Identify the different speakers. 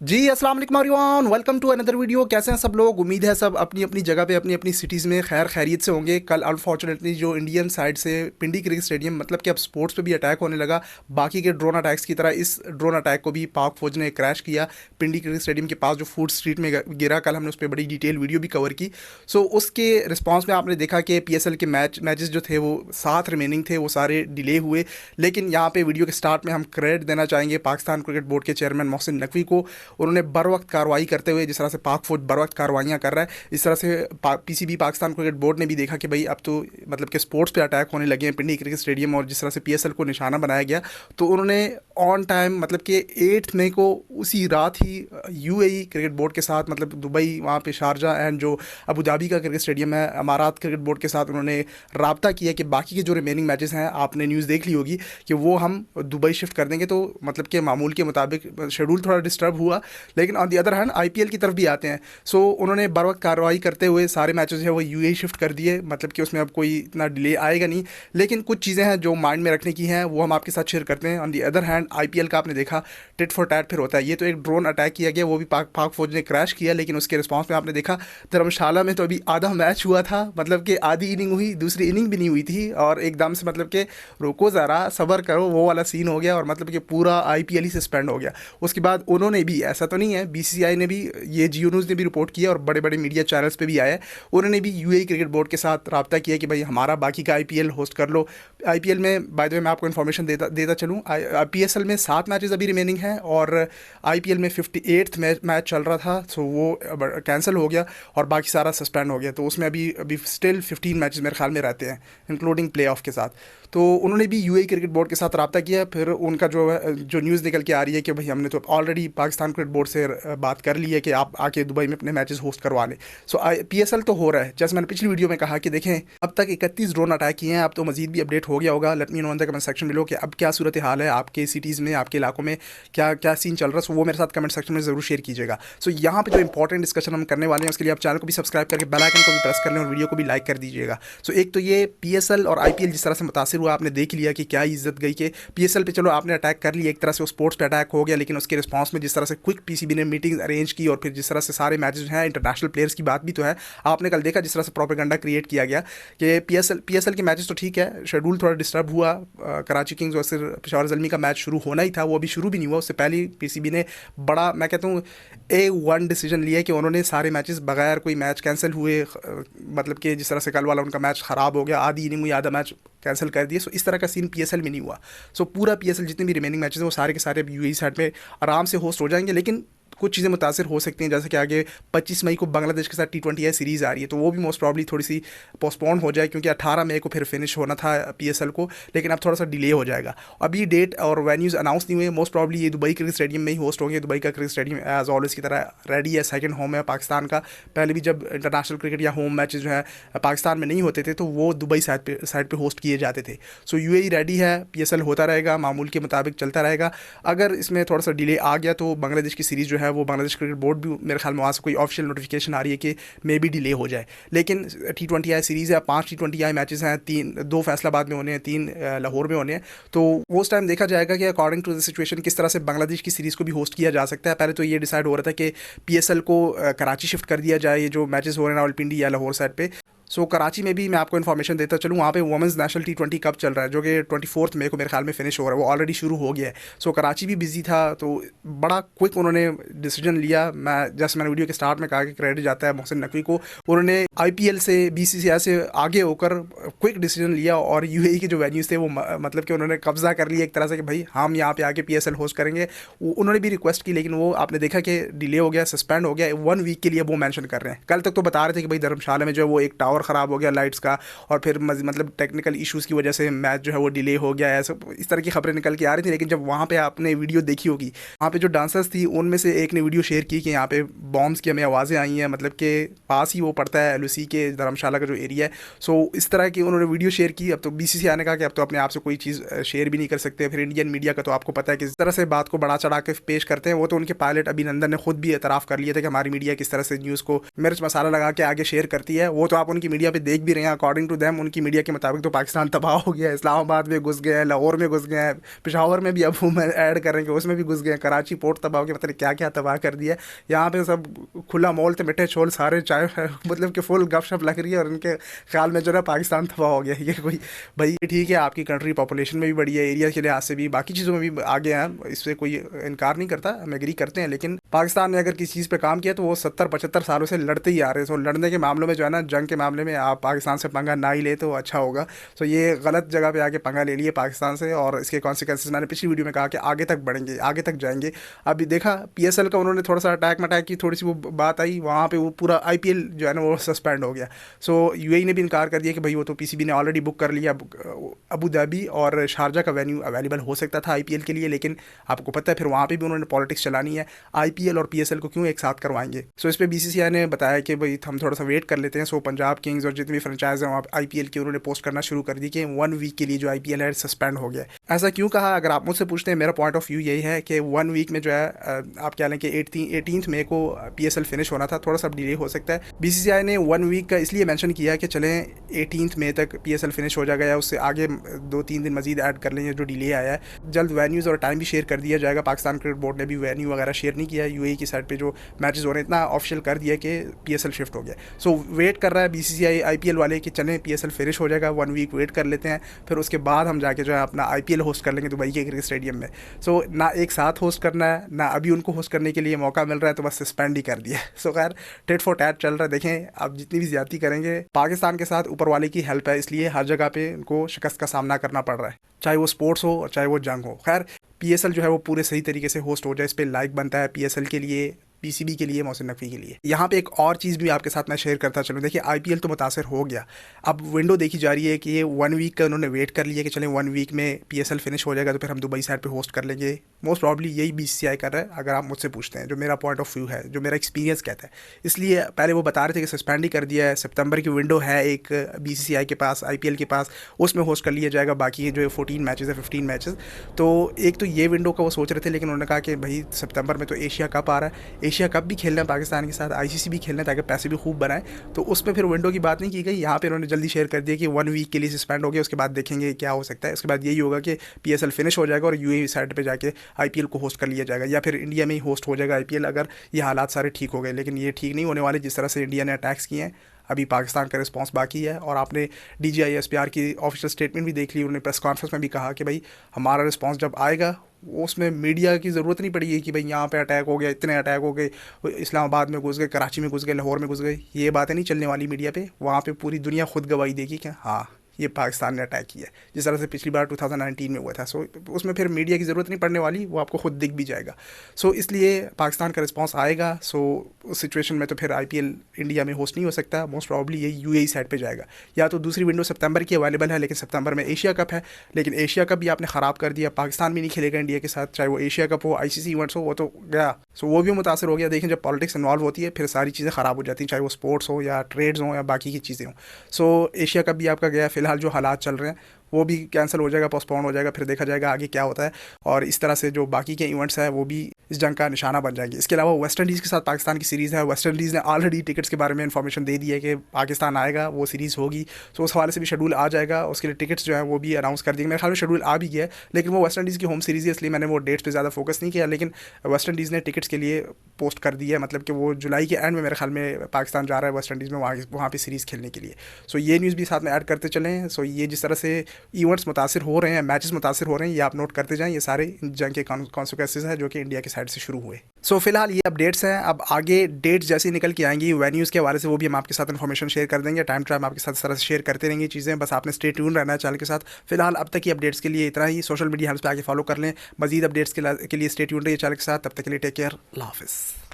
Speaker 1: जी अस्सलाम वालेकुम everyone, welcome to another video. कैसे हैं सब लोग? उम्मीद है सब अपनी अपनी जगह पे अपनी अपनी सिटीज़ में खैर खैरियत से होंगे। कल अनफॉर्चुनेटली जो इंडियन साइड से पिंडी क्रिकेट स्टेडियम मतलब कि अब स्पोर्ट्स पे भी अटैक होने लगा, बाकी के ड्रोन अटैक्स की तरह इस ड्रोन अटैक को भी पाक फौज ने क्रैश किया। पिंडी क्रिकेट स्टेडियम के पास जो फूड स्ट्रीट में गिरा, कल हमने उस पर बड़ी डिटेल वीडियो भी कवर की। सो उसके रिस्पॉन्स में आपने देखा कि PSL के मैचेस जो थे वो 7 रिमेनिंग थे, वो सारे डिले हुए। लेकिन यहाँ पे वीडियो के स्टार्ट में हम क्रेडिट देना चाहेंगे पाकिस्तान क्रिकेट बोर्ड के चेयरमैन मोहसिन नकवी को। उन्होंने बर वक्त कार्रवाई करते हुए, जिस तरह से पाक फौज बर वक्त कार्रवाइयाँ कर रहा है, इस तरह से PCB पाकिस्तान क्रिकेट बोर्ड ने भी देखा कि भाई अब तो मतलब कि स्पोर्ट्स पे अटैक होने लगे हैं पिंडी क्रिकेट स्टेडियम, और जिस तरह से PSL को निशाना बनाया गया, तो उन्होंने ऑन टाइम मतलब कि 8 मई को उसी रात ही UAE क्रिकेट बोर्ड के साथ, मतलब दुबई वहाँ पे शारजा एंड जो अबू धाबी का क्रिकेट स्टेडियम है अमारात क्रिकेट बोर्ड के साथ उन्होंने रब्ता किया कि बाकी के जो रिमेनिंग मैचेस हैं, आपने न्यूज़ देख ली होगी कि वो हम दुबई शिफ्ट कर देंगे। तो मतलब कि मामूल के मुताबिक शेड्यूल थोड़ा डिस्टर्ब हुआ, लेकिन on the other hand IPL की तरफ भी आते हैं। सो उन्होंने बर वक्त कार्रवाई करते हुए सारे मैचेस हैं वो UAE शिफ्ट कर दिए, मतलब कि उसमें अब कोई इतना डिले आएगा नहीं। लेकिन कुछ चीज़ें हैं जो माइंड में रखने की हैं, वो हम आपके साथ शेयर करते हैं। On the other hand IPL का आपने देखा टिट फॉर टैट फिर होता है। ये तो एक ड्रोन अटैक किया गया, वो भी पाक फौज ने क्रैश किया, लेकिन उसके रिस्पॉन्स में आपने देखा धर्मशाला में तो अभी आधा मैच हुआ था, मतलब कि आधी इनिंग हुई, दूसरी इनिंग भी नहीं हुई थी, और एकदम से मतलब कि रुको ज़रा सब्र करो, वो वाला सीन हो गया, और मतलब कि पूरा IPL ही सस्पेंड हो गया। उसके बाद उन्होंने भी, ऐसा तो नहीं है, BCCI ने भी, ये जियो न्यूज़ ने भी रिपोर्ट किया और बड़े बड़े मीडिया चैनल्स पे भी आया है, उन्होंने भी UAE क्रिकेट बोर्ड के साथ रब्ता किया कि भाई हमारा बाकी का IPL होस्ट कर लो। IPL में बाय द वे मैं आपको इन्फॉर्मेशन देता देता चलूँ, PSL में 7 मैचेस अभी रिमेनिंग हैं, और IPL में 58th मैच चल रहा था, सो वो कैंसिल हो गया और बाकी सारा सस्पेंड हो गया। तो उसमें अभी अभी स्टिल 15 मैचेस मेरे ख्याल में रहते हैं, इंक्लूडिंग प्ले ऑफ के साथ। तो उन्होंने भी UAE क्रिकेट बोर्ड के साथ रब्ता किया। फिर उनका जो न्यूज़ निकल के आ रही है कि भाई हमने तो ऑलरेडी पाकिस्तान क्रिकेट बोर्ड से बात कर ली है कि आप आके दुबई में अपने मैचेस होस्ट करवा लें। सो PSL तो हो रहा है, जैसे मैंने पिछली वीडियो में कहा कि देखें अब तक 31 ड्रोन अटैक किए हैं, अब तो मजीद भी अपडेट हो गया होगा। Let me know in the comment section below कि अब क्या सूरत हाल है आपके सिटीज़ में, आपके इलाकों में क्या क्या सीन चल रहा है। सो वो मेरे साथ कमेंट सेक्शन में ज़रूर शेयर कीजिएगा। सो यहाँ पे जो इंपॉर्टेंट डिस्कशन हम करने वाले हैं, उसके लिए आप चैनल को भी सब्सक्राइब करके बेल आइकन को भी प्रेस कर लें और वीडियो को भी लाइक कर दीजिएगा। सो एक तो ये PSL और IPL जिस तरह से मुतासिर हुआ, आपने देख लिया कि क्या इज्जत गई कि PSL पे चलो आपने अटैक कर लिया, एक तरह से वो स्पोर्ट्स पे अटैक हो गया, लेकिन उसके रिस्पॉन्स में जिस तरह से क्विक PCB ने मीटिंग अरेंज की, और फिर जिस तरह से सारे मैचेस हैं, इंटरनेशनल प्लेयर्स की बात भी तो है, आपने कल देखा जिस तरह से प्रोपेगेंडा क्रिएट किया गया कि PSL के मैचेस तो ठीक है, शेड्यूल थोड़ा डिस्टर्ब हुआ। कराची किंग्स और फिर पेशावर ज़ल्मी का मैच शुरू होना ही था, वो अभी शुरू भी नहीं हुआ, उससे पहले ही PCB ने बड़ा, मैं कहता हूँ, A1 डिसीजन लिया कि उन्होंने सारे मैचेस बगैर कोई मैच कैंसिल हुए, मतलब कि जिस तरह से कल वाला उनका मैच ख़राब हो गया, आधी इनिंग हुई, आधा मैच कैंसिल कर दिए। सो इस तरह का सीन PSL में नहीं हुआ। सो पूरा PSL जितने भी रिमेनिंग मैचेस हैं वो सारे के सारे अब UAE साइड में आराम से होस्ट हो जाएंगे, लेकिन कुछ चीज़ें मुतासिर हो सकती हैं, जैसे कि आगे 25 मई को बांग्लादेश के साथ T20I सीरीज़ आ रही है, तो वो भी मोस्ट प्रॉब्ली थोड़ी सी पोस्टपोन हो जाए, क्योंकि 18 मई को फिर फिनिश होना था PSL को, लेकिन अब थोड़ा सा डिले हो जाएगा। अभी डेट और वेन्यूज़ अनाउंस नहीं हुए, मोस्ट प्रॉब्ली ये दुबई क्रिकेट स्टेडियम में ही होस्ट होंगे। दुबई का क्रिकेट स्टेडियम एज ऑलवेज की तरह रेडी है, सेकंड होम है पाकिस्तान का। पहले भी जब इंटरनेशनल क्रिकेट या होम मैचेस जो है पाकिस्तान में नहीं होते थे, तो वो दुबई साइड पे होस्ट किए जाते थे। सो UAE रेडी है, PSL होता रहेगा, मामूल के मुताबिक चलता रहेगा। अगर इसमें थोड़ा सा डिले आ गया तो बांग्लादेश की सीरीज़ जो है वो बांग्लादेश क्रिकेट बोर्ड भी, मेरे ख्याल में वहाँ से कोई ऑफिशियल नोटिफिकेशन आ रही है कि मे बी डिले हो जाए। लेकिन T20I सीरीज़ है, 5 T20I मैचेस हैं, 2 फैसलाबाद में होने हैं, 3 लाहौर में होने हैं। तो वो उस टाइम देखा जाएगा कि अकॉर्डिंग टू द सिचुएशन किस तरह से बांग्लादेश की सीरीज़ को भी होस्ट किया जा सकता है। पहले तो ये डिसाइड हो रहा था कि PSL को कराची शिफ्ट कर दिया जाए, ये जो मैचेस हो रहे हैं रावलपिंडी या लाहौर साइड पे। सो कराची में भी मैं आपको इन्फॉर्मेशन देता चलूँ, वहाँ पे वुमेंस नेशनल T20 कप चल रहा है, जो कि 24 मई को मेरे ख्याल में फिनिश हो रहा है, वो ऑलरेडी शुरू हो गया है। सो कराची भी बिजी था, तो बड़ा क्विक उन्होंने डिसीजन लिया। मैं जैसे मैंने वीडियो के स्टार्ट में कहा कि क्रेडिट जाता है मोहसिन नकवी को, उन्होंने IPL से BCCI से आगे होकर क्विक डिसीजन लिया, और UAE के जो वेन्यूज़ थे वो मतलब कि उन्होंने कब्जा कर लिया एक तरह से कि भाई हम यहाँ पे आके PSL होस्ट करेंगे। उन्होंने भी रिक्वेस्ट की, लेकिन वो आपने देखा कि डिले हो गया, सस्पेंड हो गया 1 वीक के लिए। वो मेंशन कर रहे हैं, कल तक तो बता रहे थे कि भाई धर्मशाला में जो है वो एक टावर ख़राब हो गया लाइट्स का, और फिर मतलब टेक्निकल इश्यूज़ की वजह से मैच जो है वो डिले हो गया है, ऐसा इस तरह की खबरें निकल के आ रही थी। लेकिन जब वहाँ पे आपने वीडियो देखी होगी, वहाँ पे जो डांसर्स थी उनमें से एक ने वीडियो शेयर की कि यहाँ पे बॉम्ब्स की हमें आवाज़ें आई हैं, मतलब कि पास ही वो पड़ता है LOC के धर्मशाला का जो एरिया है। सो इस तरह की उन्होंने वीडियो शेयर की। अब तो BCCI ने कहा कि अब तो अपने आप से कोई चीज़ शेयर भी नहीं कर सकते। फिर इंडियन मीडिया का तो आपको पता है कि इस तरह से बात को बढ़ा चढ़ा के पेश करते हैं। वो तो उनके पायलट अभिनंदन ने खुद भी एतराफ़ कर लिया था कि हमारी मीडिया किस तरह से न्यूज़ को मिर्च मसाला लगा के आगे शेयर करती है। वो तो आप उनकी की मीडिया पे देख भी रहे हैं, अकॉर्डिंग टू देम उनकी मीडिया के मुताबिक तो पाकिस्तान तबाह हो गया है, इस्लामाबाद में घुस गए हैं, लाहौर में घुस गए हैं, पेशावर में भी अब वो ऐड कर रहे हैं कि उसमें भी घुस गए हैं, कराची पोर्ट तबाह हो गया, मतलब क्या क्या तबाह कर दिया है। यहाँ पे सब खुला मॉल थे, मिठे छोल सारे चाय मतलब कि फुल गपशप लग रही है, और उनके ख्याल में जो है पाकिस्तान तबाह हो गया। ये कोई भाई ठीक है, आपकी कंट्री पॉपुलेशन में भी बढ़ी है, एरिया के लिहाज से भी, बाकी चीज़ों में भी आगे हैं, इससे कोई इनकार नहीं करता, हम एग्री करते हैं। लेकिन पाकिस्तान ने अगर किसी चीज़ पे काम किया तो वो 70-75 सालों से लड़ते ही आ रहे हैं। तो लड़ने के मामलों में जो है ना, जंग के मामले में आप पाकिस्तान से पंगा ना ही ले तो अच्छा होगा। तो ये गलत जगह पे आके पंगा ले लिए पाकिस्तान से, और इसके कॉन्सिक्वेंसेज मैंने पिछली वीडियो में कहा कि आगे तक बढ़ेंगे, आगे तक जाएंगे। अभी देखा PSL का उन्होंने थोड़ा सा अटैक की, थोड़ी सी वो बात आई, वहाँ पे वो पूरा IPL जो है ना वो सस्पेंड हो गया। सो UAE ने भी इनकार कर दिया कि भाई वो तो PCB ने ऑलरेडी बुक कर लिया, अबू धाबी और शारजा का वेन्यू अवेलेबल हो सकता था IPL के लिए, लेकिन आपको पता है फिर वहाँ पे भी उन्होंने पॉलिटिक्स चलानी है, IPL और PSL को क्यों एक साथ करवाएंगे। सो इस पर BCCI ने बताया कि भाई हम थोड़ा सा वेट कर लेते हैं। सो पंजाब किंग्स और जितनी भी फ्रेंचाइज हैं वहाँ IPL की उन्होंने पोस्ट करना शुरू कर दी कि 1 वीक के लिए जो IPL है सस्पेंड हो गया। ऐसा क्यों कहा, अगर आप मुझसे पूछते हैं, मेरा पॉइंट ऑफ व्यू यही है कि 1 वीक में जो है आप कह लें कि 18 मई को PSL फिनिश होना था, थोड़ा सा डिले हो सकता है। BCCI ने 1 वीक का इसलिए मेंशन किया कि चलें 18 मई तक PSL फिनिश हो जाएगा, या उससे आगे 2-3 दिन मजीद ऐड कर लेंगे जो डिले आया है। जल्द वेन्यूज़ और टाइम भी शेयर कर दिया जाएगा। पाकिस्तान क्रिकेट बोर्ड ने भी वेन्यू वगैरह शेयर नहीं किया है, UAE की साइड पे जो मैचेस हो रहे हैं इतना ऑफिशियल कर दिया कि PSL शिफ्ट हो गया। सो वेट कर रहा है BCCI IPL वाले कि चलें PSL फिनिश हो जाएगा, 1 वीक वेट कर लेते हैं, फिर उसके बाद हम जाके जो है अपना IPL होस्ट कर लेंगे दुबई के क्रिकेट स्टेडियम में। सो ना एक साथ होस्ट करना है, ना अभी उनको होस्ट करने के लिए मौका मिल रहा है, तो बस सस्पेंड ही कर दिया। सो खैर टिट फॉर टैट चल रहा है। देखें आप जितनी भी ज्यादती करेंगे, पाकिस्तान के साथ ऊपर वाले की हेल्प है, इसलिए हर जगह पे उनको शिकस्त का सामना करना पड़ रहा है, चाहे वो स्पोर्ट्स हो और चाहे वो जंग हो। खैर PSL जो है वो पूरे सही तरीके से होस्ट हो जाए, इस पर लाइक बनता है PSL के लिए, PCB के लिए, मोहसिन नकवी के लिए। यहाँ पे एक और चीज़ भी आपके साथ मैं शेयर करता चलूँ। देखिए IPL तो मुतासर हो गया, अब विंडो देखी जा रही है कि ये 1 वीक का उन्होंने वेट कर लिया कि चलें 1 वीक में PSL फिनिश हो जाएगा तो फिर हम दुबई साइड पे होस्ट कर लेंगे। मोस्ट प्रॉब्ली यही BCCI कर रहा है, अगर आप मुझसे पूछते हैं, जो मेरा पॉइंट ऑफ व्यू है, जो मेरा एक्सपीरियंस कहता है। इसलिए पहले वो बता रहे थे कि सस्पेंड ही कर दिया है, सितंबर की विंडो है एक BCCI के पास, IPL के पास, उसमें होस्ट कर लिया जाएगा बाकी जो 14 मैचेस है, 15 मैचेस। तो एक तो ये विंडो का वो सोच रहे थे, लेकिन उन्होंने कहा कि भाई सितंबर में तो एशिया कप आ रहा है, एशिया कप भी खेलना पाकिस्तान के साथ, ICC भी खेलना ताकि पैसे भी खूब बनाए, तो उसमें फिर विंडो की बात नहीं की गई। यहाँ पे उन्होंने जल्दी शेयर कर दिया कि 1 वीक के लिए सस्पेंड हो गया, उसके बाद देखेंगे क्या हो सकता है। उसके बाद यही होगा कि PSL फिनिश हो जाएगा और UAE साइड पे जाके IPL को होस्ट कर लिया जाएगा, या फिर इंडिया में ही होस्ट हो जाएगा IPL, अगर ये हालात सारे ठीक हो गए। लेकिन ये ठीक नहीं होने वाले, जिस तरह से इंडिया ने अटैक्स किए हैं। अभी पाकिस्तान का रिस्पांस बाकी है, और आपने DGI SPR की ऑफिशियल स्टेटमेंट भी देख ली, उन्होंने प्रेस कॉन्फ्रेंस में भी कहा कि भाई हमारा रिस्पांस जब आएगा उसमें मीडिया की ज़रूरत नहीं पड़ेगी कि भाई यहाँ पे अटैक हो गया, इतने अटैक हो गए, इस्लामाबाद में घुस गए, कराची में घुस गए, लाहौर में घुस गए, ये बातें नहीं चलने वाली मीडिया पे। वहाँ पे पूरी दुनिया खुद गवाही देगी कि हाँ ये पाकिस्तान ने अटैक किया है, जिस तरह से पिछली बार 2019 में हुआ था। सो उसमें फिर मीडिया की ज़रूरत नहीं पड़ने वाली, वो आपको खुद दिख भी जाएगा। सो इसलिए पाकिस्तान का रिस्पांस आएगा। सो उस सिचुएशन में तो फिर IPL इंडिया में होस्ट नहीं हो सकता, मोस्ट प्रॉब्ली ये UAE साइड पे जाएगा। या तो दूसरी विंडो सितंबर की अवेलेबल है, लेकिन सितंबर में एशिया कप है, लेकिन एशिया कप भी आपने ख़राब कर दिया, पाकिस्तान भी नहीं खेलेगा इंडिया के साथ, चाहे वो एशिया कप हो, ICC इवेंट्स हो, वो तो गया। सो वो भी मुतासर हो गया। देखें जब पॉलिटिक्स इन्वॉल्व होती है फिर सारी चीज़ें ख़राब हो जाती हैं, चाहे वो स्पोर्ट्स हो या ट्रेड्स हो या बाकी की चीज़ें हों। सो एशिया कप भी आपका गया, फिलहाल जो हालात चल रहे हैं वो भी कैंसिल हो जाएगा, पोस्टपोन हो जाएगा, फिर देखा जाएगा आगे क्या होता है। और इस तरह से जो बाकी के इवेंट्स हैं वो भी इस जंग का निशाना बन जाएंगे। इसके अलावा वेस्ट इंडीज़ के साथ पाकिस्तान की सीरीज़ है, वेस्ट इंडीज़ ने ऑलरेडी टिकट्स के बारे में इन्फॉर्मेशन दे दी है कि पाकिस्तान आएगा, वो सीरीज़ होगी। सो उस हवाले से भी शेड्यूल आ जाएगा, उसके लिए टिकट्स जो है वो भी अनाउंस कर देंगे। मेरे ख्याल में शेड्यूल आ भी गया है, लेकिन वो वेस्ट इंडीज़ की होम सीरीज़ है, इसलिए मैंने वो डेट्स पर ज़्यादा फोकस नहीं किया। लेकिन वेस्ट इंडीज़ ने टिकट्स के लिए पोस्ट कर दी है, मतलब कि वो जुलाई के एंड में मेरे ख्याल में पाकिस्तान जा रहा है वेस्ट इंडीज़ में, वहाँ पर सीरीज़ खेलने के लिए। सो ये न्यूज़ भी साथ में ऐड करते चलें। सो ये जिस तरह से इवेंट्स मुतासिर हो रहे हैं, मैचेस मुतासिर हो रहे हैं, ये आप नोट करते जाएं। ये सारे जंग के कॉन्सिक्वेंसेस हैं जो कि इंडिया की साइड से शुरू हुए। सो फिलहाल ये अपडेट्स हैं। अब आगे डेट्स जैसी निकल के आएंगी वेन्यूज़ के हवाले से, वो भी हम आपके साथ इन्फॉर्मेशन शेयर कर देंगे। टाइम टाइम आपके साथ इस तरह से शेयर करते रहेंगे चीज़ें, बस आपने स्टे ट्यून रहना है चैनल के साथ। फिलहाल अब तक की अपडेट्स के लिए इतना ही। सोशल मीडिया हैंडल्स पे आके फॉलो कर लें, मजीद अपडेट्स के लिए स्टे ट्यून रहिए चैनल के साथ। तब तक के लिए टेक केयर, अल्लाह हाफिज़।